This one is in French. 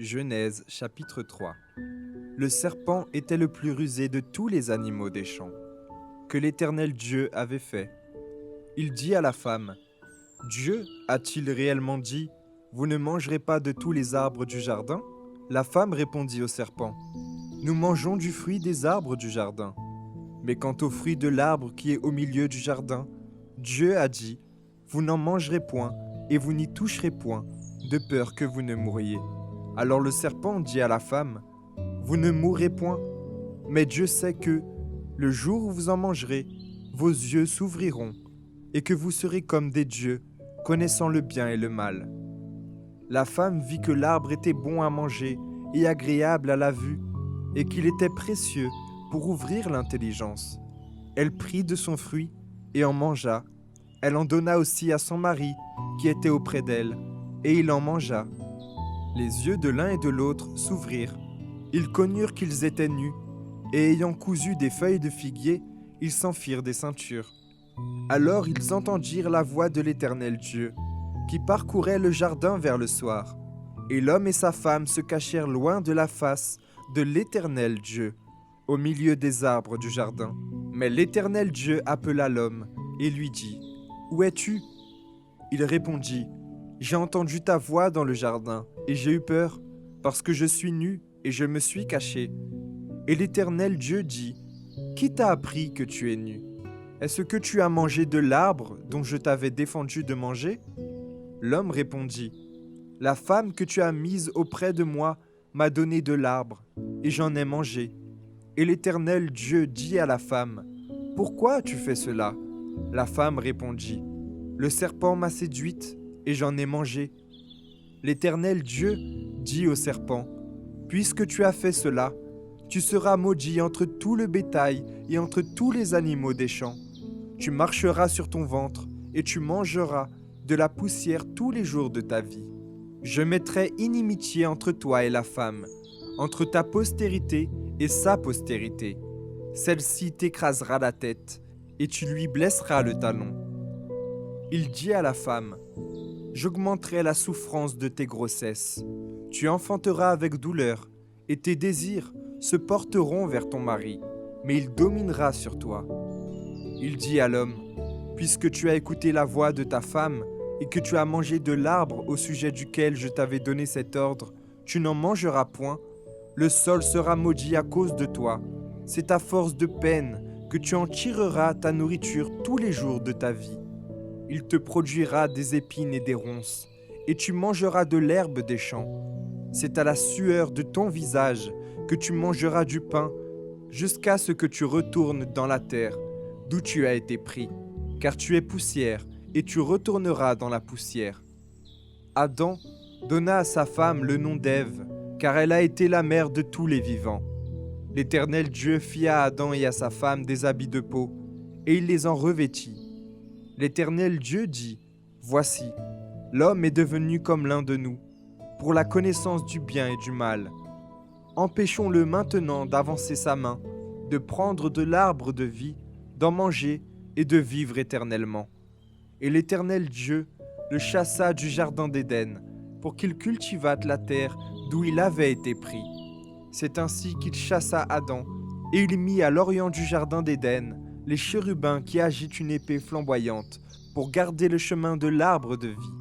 Genèse chapitre 3. Le serpent était le plus rusé de tous les animaux des champs que l'Éternel Dieu avait fait. Il dit à la femme, « Dieu a-t-il réellement dit, vous ne mangerez pas de tous les arbres du jardin ?» La femme répondit au serpent, « Nous mangeons du fruit des arbres du jardin. Mais quant au fruit de l'arbre qui est au milieu du jardin, Dieu a dit, vous n'en mangerez point et vous n'y toucherez point, de peur que vous ne mouriez. » Alors le serpent dit à la femme, « Vous ne mourrez point, mais Dieu sait que, le jour où vous en mangerez, vos yeux s'ouvriront, et que vous serez comme des dieux, connaissant le bien et le mal. » La femme vit que l'arbre était bon à manger et agréable à la vue, et qu'il était précieux pour ouvrir l'intelligence. Elle prit de son fruit et en mangea. Elle en donna aussi à son mari, qui était auprès d'elle, et il en mangea. Les yeux de l'un et de l'autre s'ouvrirent. Ils connurent qu'ils étaient nus, et ayant cousu des feuilles de figuier, ils s'en firent des ceintures. Alors ils entendirent la voix de l'Éternel Dieu, qui parcourait le jardin vers le soir. Et l'homme et sa femme se cachèrent loin de la face de l'Éternel Dieu, au milieu des arbres du jardin. Mais l'Éternel Dieu appela l'homme et lui dit, « Où es-tu » Il répondit, « J'ai entendu ta voix dans le jardin, et j'ai eu peur, parce que je suis nu et je me suis caché. » Et l'Éternel Dieu dit, « Qui t'a appris que tu es nu? Est-ce que tu as mangé de l'arbre dont je t'avais défendu de manger ?» L'homme répondit, « La femme que tu as mise auprès de moi m'a donné de l'arbre, et j'en ai mangé. » Et l'Éternel Dieu dit à la femme, « Pourquoi as-tu fait cela ?» La femme répondit, « Le serpent m'a séduite, et j'en ai mangé. » L'Éternel Dieu dit au serpent, « Puisque tu as fait cela, tu seras maudit entre tout le bétail et entre tous les animaux des champs. Tu marcheras sur ton ventre, et tu mangeras de la poussière tous les jours de ta vie. Je mettrai inimitié entre toi et la femme, entre ta postérité et sa postérité. Celle-ci t'écrasera la tête, et tu lui blesseras le talon. » Il dit à la femme, « J'augmenterai la souffrance de tes grossesses. Tu enfanteras avec douleur, et tes désirs se porteront vers ton mari, mais il dominera sur toi. » Il dit à l'homme, « Puisque tu as écouté la voix de ta femme, et que tu as mangé de l'arbre au sujet duquel je t'avais donné cet ordre, tu n'en mangeras point. Le sol sera maudit à cause de toi. C'est à force de peine que tu en tireras ta nourriture tous les jours de ta vie. Il te produira des épines et des ronces, et tu mangeras de l'herbe des champs. C'est à la sueur de ton visage que tu mangeras du pain, jusqu'à ce que tu retournes dans la terre, d'où tu as été pris, car tu es poussière, et tu retourneras dans la poussière. » Adam donna à sa femme le nom d'Ève, car elle a été la mère de tous les vivants. L'Éternel Dieu fit à Adam et à sa femme des habits de peau, et il les en revêtit. L'Éternel Dieu dit, « Voici, l'homme est devenu comme l'un de nous, pour la connaissance du bien et du mal. Empêchons-le maintenant d'avancer sa main, de prendre de l'arbre de vie, d'en manger et de vivre éternellement. » Et l'Éternel Dieu le chassa du jardin d'Éden, pour qu'il cultivât la terre d'où il avait été pris. C'est ainsi qu'il chassa Adam, et il mit à l'orient du jardin d'Éden les chérubins qui agitent une épée flamboyante, pour garder le chemin de l'arbre de vie.